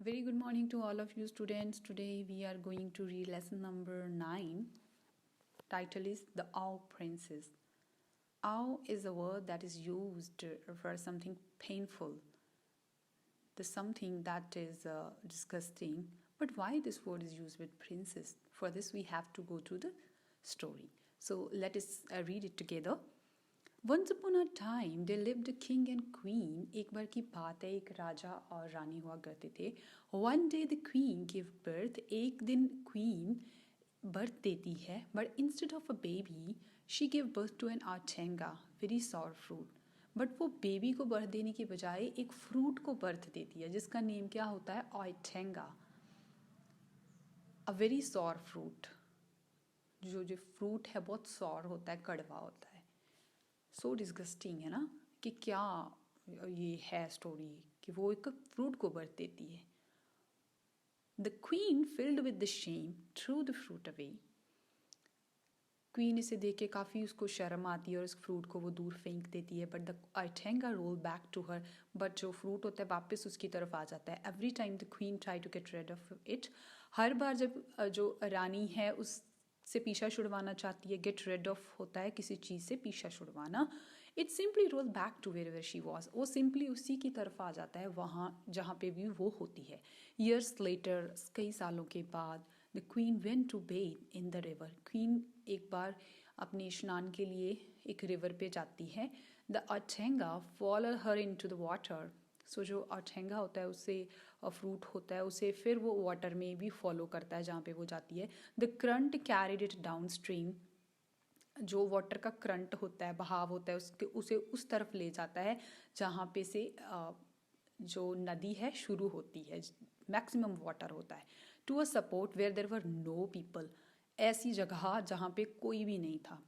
Very good morning to all of you students. Today we are going to read lesson number 9. Title is The Owl Princess. Owl is a word that is used for something painful, the something that is disgusting. But why this word is used with princess? For this we have to go to the story. So let us read it together. Once upon a time there lived a king and queen. एक बार की बात है, एक राजा और रानी हुआ करते थे. One day the queen gave birth. एक दिन queen birth देती है. But instead of a baby, she gave birth to an archenga, very sour fruit. But वो बेबी को बर्थ देने की बजाय एक फ्रूट को बर्थ देती है जिसका नेम क्या होता है? Athenga. A very sour fruit. जो फ्रूट है बहुत सॉर होता है, कड़वा होता है. सो डिस्गस्टिंग है ना कि क्या ये है स्टोरी कि वो एक फ्रूट को बर्थ देती है. The queen filled with the shame threw the fruit away. Queen इसे देख के काफ़ी उसको शर्म आती है और उस फ्रूट को वो दूर फेंक देती है. But the athenga roll back to her. But जो फ्रूट होता है वापस उसकी तरफ आ जाता है. Every time the queen try to get rid of it. हर बार जब जो रानी है उससे पीछा छुड़वाना चाहती है, गेट रेड ऑफ होता है किसी चीज़ से पीछा छुड़वाना. It simply roll back to where she was. वो सिंपली उसी की तरफ आ जाता है वहाँ जहाँ पे भी वो होती है. ईयर्स लेटर, कई सालों के बाद, the queen went to bathe in the river. Queen एक बार अपने स्नान के लिए एक रिवर पे जाती है. The athenga follow her into the water. So जो अठेंगा होता है उससे फ्रूट होता है, उसे फिर वो वाटर में भी फॉलो करता है जहाँ पे वो जाती है. The current carried it down stream. जो वाटर का करंट होता है, बहाव होता है, उसे उस तरफ ले जाता है जहाँ पे से जो नदी है शुरू होती है, मैक्सिमम वाटर होता है. To a support where there were no people. ऐसी जगह जहाँ पे कोई भी नहीं था.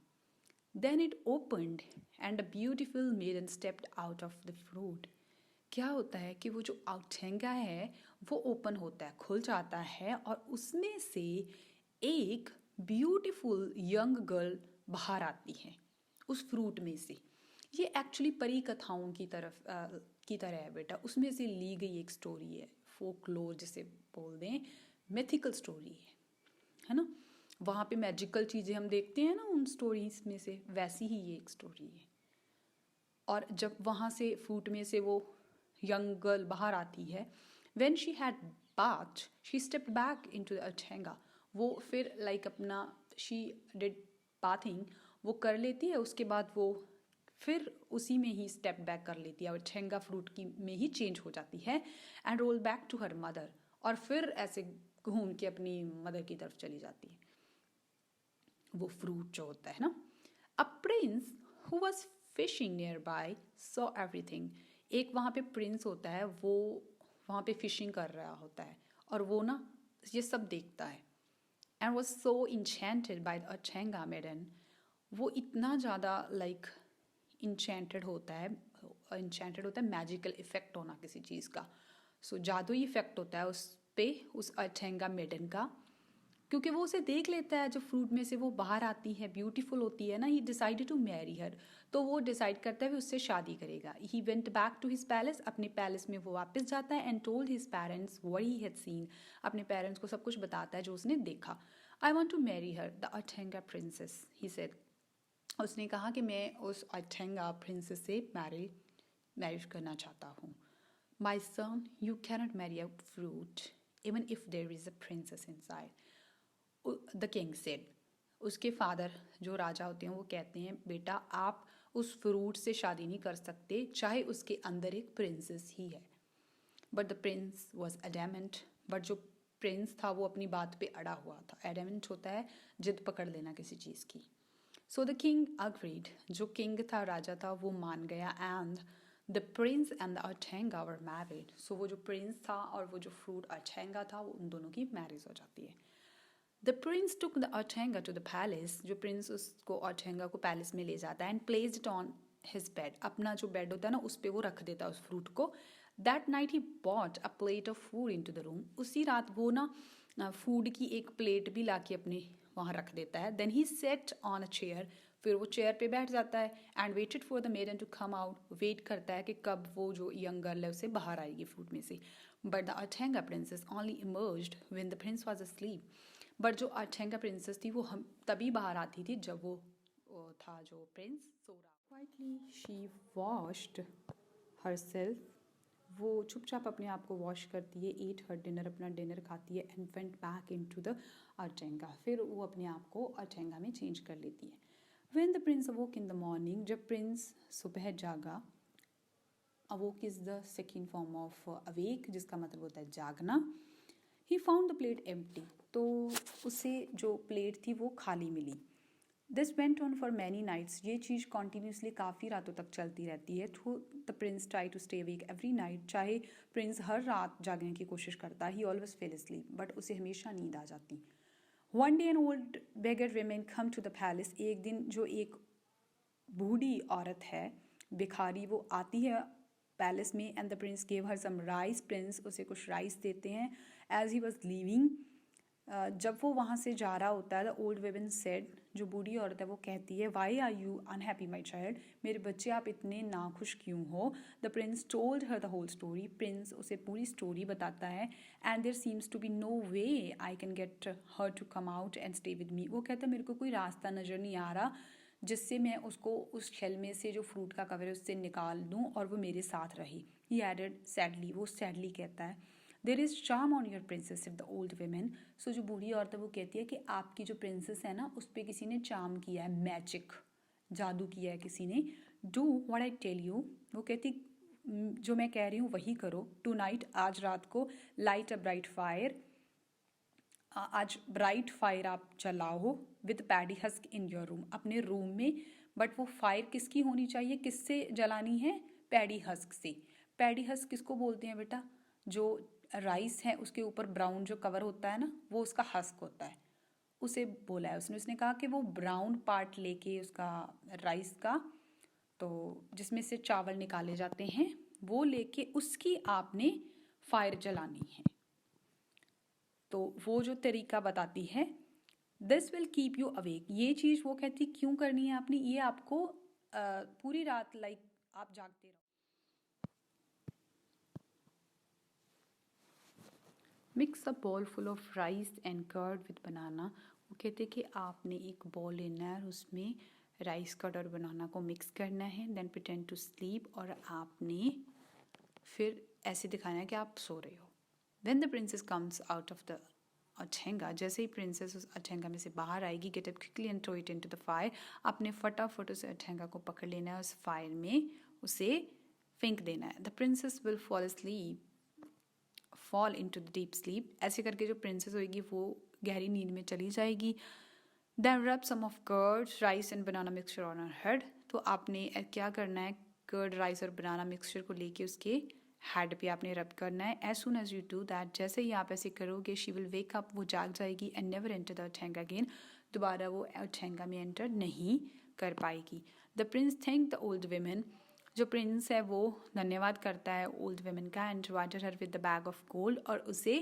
Then it opened and a beautiful maiden stepped out of the fruit. क्या होता है कि वो जो आउटेंगा है वो ओपन होता है, खुल जाता है और उसमें से एक ब्यूटीफुल यंग गर्ल बाहर आती है उस फ्रूट में से. ये एक्चुअली परी कथाओं की तरह है बेटा. उसमें से ली गई एक स्टोरी है, फोकलोर जिसे बोल दें, मिथिकल स्टोरी है ना. वहाँ पे मैजिकल चीज़ें हम देखते हैं ना उन स्टोरीज में से, वैसी ही ये एक स्टोरी है. और जब वहाँ से फ्रूट में से वो यंग गर्ल बाहर आती है, when she had bath she stepped back into the athenga. वो फिर लाइक अपना शी डिड बाथिंग वो कर लेती है. उसके बाद वो फिर उसी में ही स्टेप बैक कर लेती है और अठेंगा फ्रूट की में ही चेंज हो जाती है. And roll back to her mother. और फिर ऐसे घूम के अपनी मदर की तरफ चली जाती है. वो फ्रूट जो होता है ना. A prince who was fishing near by saw everything. एक वहाँ पे प्रिंस होता है, वो वहाँ पे फिशिंग कर रहा होता है और वो ना ये सब देखता है. And was so enchanted by the athenga maiden. वो इतना ज़्यादा लाइक इंचेंटेड होता है मैजिकल इफेक्ट होना किसी चीज़ का. सो जादुई इफेक्ट होता है उस पे, उस अठेंगा मेडन का, क्योंकि वो उसे देख लेता है. जब फ्रूट में से वो बाहर आती है, ब्यूटीफुल होती है ना. He decided to marry her. तो वो डिसाइड करता है कि उससे शादी करेगा. He went back to his palace. अपने पैलेस में वो वापस जाता है. And told his parents what he had seen. अपने पेरेंट्स को सब कुछ बताता है जो उसने देखा. I want to marry her the athenga princess, he said. उसने कहा कि मैं उस अठेंगा प्रिंसेस से मैरिज करना चाहता हूँ. My son, you cannot marry a fruit even if there is a princess inside, the king said. उसके फादर जो राजा होते हैं वो कहते हैं, बेटा आप उस फ्रूट से शादी नहीं कर सकते चाहे उसके अंदर एक प्रिंसेस ही है. But the prince was adamant. But जो प्रिंस था वो अपनी बात पे अड़ा हुआ था. एडेमेंट होता है जिद पकड़ लेना किसी चीज़ की. So the king agreed. जो किंग था, राजा था, वो मान गया. And the prince and the athenga were married. So वो जो प्रिंस था और वो जो फ्रूट अठेंगा था, वो उन दोनों की मैरिज हो जाती है. The prince took the athenga to the palace. जो प्रिंस उसको अठेंगा को पैलेस में ले जाता है. And placed it on his bed. अपना जो बेड होता है ना उस पर वो रख देता है उस फ्रूट को. That night he bought a plate of food into the room. उसी रात वो ना फूड की एक प्लेट भी ला के अपने वहाँ रख देता है. Then he sat on a chair फिर वो चेयर पे बैठ जाता है and waited for the maiden to come out, wait करता है कि कब वो जो यंग गर्ल है उसे बाहर आएगी फ्रूट में से. But the athenga princess only emerged when the prince was asleep. But जो अठेंगा प्रिंसेस थी वो हम तभी बाहर आती थी जब वो था जो प्रिंस सो रहा. क्वाइटली शी वॉश्ड हरसेल्फ, वो चुपचाप अपने आप को वॉश करती है, ईट हर डिनर, अपना डिनर खाती है and went back into the athenga, फिर वो अपने आप को अठेंगा में चेंज कर लेती है. When the prince awoke in the morning, जब प्रिंस सुबह जागा, awoke is the second form of awake जिसका मतलब होता है जागना. He found the plate empty, तो उसे जो प्लेट थी वो खाली मिली. This went on for many nights, ये चीज़ कॉन्टीन्यूसली काफ़ी रातों तक चलती रहती है. Though the prince try to stay awake every night, चाहे प्रिंस हर रात जागने की कोशिश करता, ही ऑलवेज फेल asleep, बट उसे हमेशा नींद आ जाती. One day an old beggar women come to the palace, एक दिन जो एक बूढ़ी औरत है भिखारी वो आती है पैलेस में. And the prince gave her some rice, prince उसे कुछ राइस देते हैं. एज ही वॉज लीविंग, जब वो वहाँ से जा रहा होता है, द ओल्ड वेमेन सेड, जो बूढ़ी औरत है वो कहती है, why are you unhappy my child, मेरे बच्चे आप इतने नाखुश क्यों हो. The prince told her the whole story, prince उसे पूरी स्टोरी बताता है. And there seems to be no way I can get her to come out and stay with me, वो कहता है मेरे को कोई रास्ता नज़र नहीं आ रहा जिससे मैं उसको उस शेल में से जो फ्रूट का कवर है उससे निकाल दूँ और वो मेरे साथ रहे. ही एडेड सैडली, वो सैडली कहता है, there is charm on your princess if the old women. So जो बूढ़ी औरत है वो कहती है कि आपकी जो प्रिंसेस है ना उस पर किसी ने चार्म किया है, मैजिक, जादू किया है किसी ने. Do what I tell you, वो कहती जो मैं कह रही हूँ वही करो. टू नाइट, आज रात को, लाइट अ ब्राइट फायर, आज ब्राइट फायर आप जलाओ, with paddy husk in your room, अपने रूम में. बट वो फायर किसकी होनी चाहिए, किससे जलानी है, पैडी हस्क से. पैडी हस्क किसको बोलते हैं बेटा, जो राइस है उसके ऊपर ब्राउन जो कवर होता है ना वो उसका हस्क होता है, उसे बोला है उसने. उसने कहा कि वो ब्राउन पार्ट लेके उसका राइस का, तो जिसमें से चावल निकाले जाते हैं, वो लेके उसकी आपने फायर जलानी है. तो वो जो तरीका बताती है, this will keep you awake, ये चीज़ वो कहती क्यों करनी है आपने, ये आपको पूरी रात आप जागते रहो. Mix a bowl full of rice and curd with banana, वो कहते कि आपने एक बॉल लेना है और उसमें राइस कर्ड और बनाना को मिक्स करना है. देन प्रिटेंड टू स्लीप, और आपने फिर ऐसे दिखाना है कि आप सो रहे हो. Then the princess comes out of the athenga, जैसे ही प्रिंसेस उस अठेंगा में से बाहर आएगी, get up quickly and throw it into the fire, आपने फटाफट उस अठेंगा को पकड़ लेना है, उस फायर में उसे फेंक देना है. The princess will fall into the deep sleep, ऐसे करके जो प्रिंसेस होगी वो गहरी नींद में चली जाएगी. Then rub some of curd rice and banana mixture on her head, तो आपने क्या करना है, कर्ड राइस और बनाना मिक्सचर को लेके उसके हेड पे आपने रब करना है. As soon as you do that, जैसे ही आप ऐसे करोगे, शी विल वेक अप, वो जाग जाएगी, and never enter the athenga again, दोबारा वो अठेंगा में एंटर नहीं कर पाएगी. The prince thank the old women, जो प्रिंस है वो धन्यवाद करता है ओल्ड वेमेन का, and provided her with the bag of gold, और उसे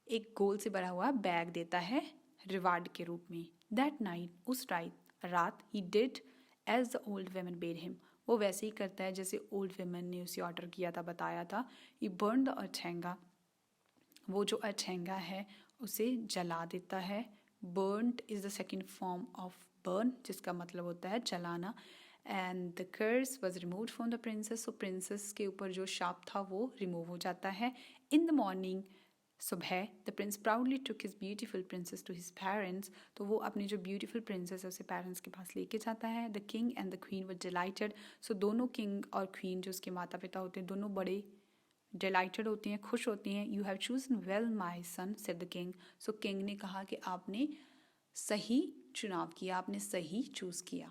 एक गोल्ड से भरा हुआ बैग देता है रिवार्ड के रूप में. दैट नाइट, उस रात, he did as the old women bade him, वो वैसे ही करता है जैसे ओल्ड वेमेन ने उसे ऑर्डर किया था, बताया था. ही बर्न द अठेंगा, वो जो अठेंगा है उसे जला देता है. Burned is the second form of burn, जिसका मतलब होता है जलाना. And the curse was remove from the princess, सो प्रिंसेस के ऊपर जो शाप था वो रिमूव हो जाता है. इन द मॉर्निंग, सुबह, the prince proudly took his beautiful princess to his parents, तो वो अपनी जो ब्यूटीफुल प्रिंसेस है उसे पेरेंट्स के पास लेके जाता है. The king and the queen were delighted, so दोनों किंग और क्वीन जो उसके माता पिता होते हैं दोनों बड़े डिलाइटेड होती हैं, खुश होती हैं. You have chosen well my son said the king, सो किंग ने कहा कि आपने सही चुनाव किया, आपने सही चूज़ किया.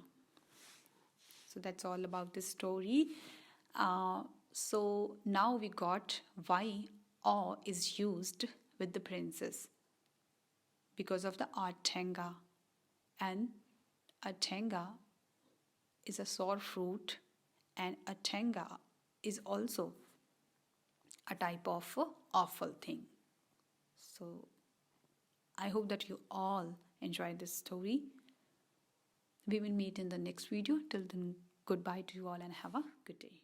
So that's all about this story. So now we got why awe is used with the princess, because of the Artenga. And Artenga is a sour fruit, and Artenga is also a type of awful thing. So I hope that you all enjoyed this story. We will meet in the next video. Till then, goodbye to you all and have a good day.